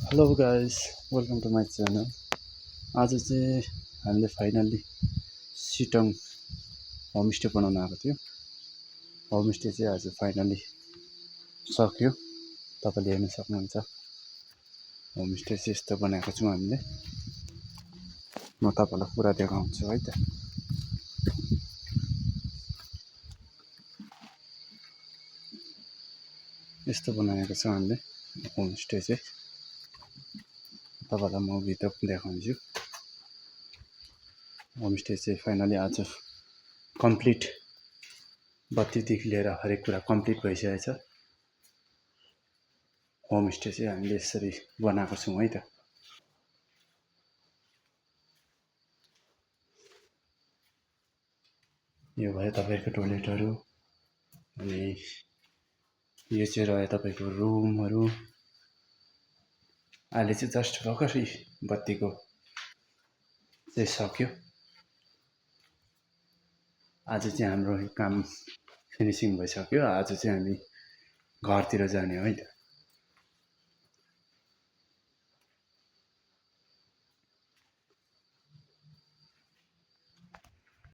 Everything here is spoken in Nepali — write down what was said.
Hello guys, welcome to my channel. आज चाहिँ हामीले फाइनल्ली सिटोङ होमस्टे बनाउन आएको थियो। होमस्टे चाहिँ आज फाइनल्ली सक्यो। तपाईँले हेर्न सक्नुहुन्छ होमस्टे चाहिँ यस्तो बनाएको छौँ हामीले। म तपाईँलाई पुरा देखाउँछु है त। यस्तो बनाएको छौँ हामीले होमस्टे चाहिँ। तपाईँलाई म भित्र देखाउँछु। होमस्टे चाहिँ फाइनली आज कम्प्लिट, बत्तीदेखि लिएर हरेक कुरा कम्प्लिट भइसकेको छ। होमस्टे चाहिँ हामीले यसरी बनाएको छौँ है त। यो भयो तपाईँको टोयलेटहरू, अनि यो चाहिँ रह्यो तपाईँको रुमहरू। अहिले चाहिँ जस्ट भर्खरै बत्तीको चाहिँ सक्यो। आज चाहिँ हाम्रो काम फिनिसिङ भइसक्यो। आज चाहिँ हामी घरतिर जाने हो है त।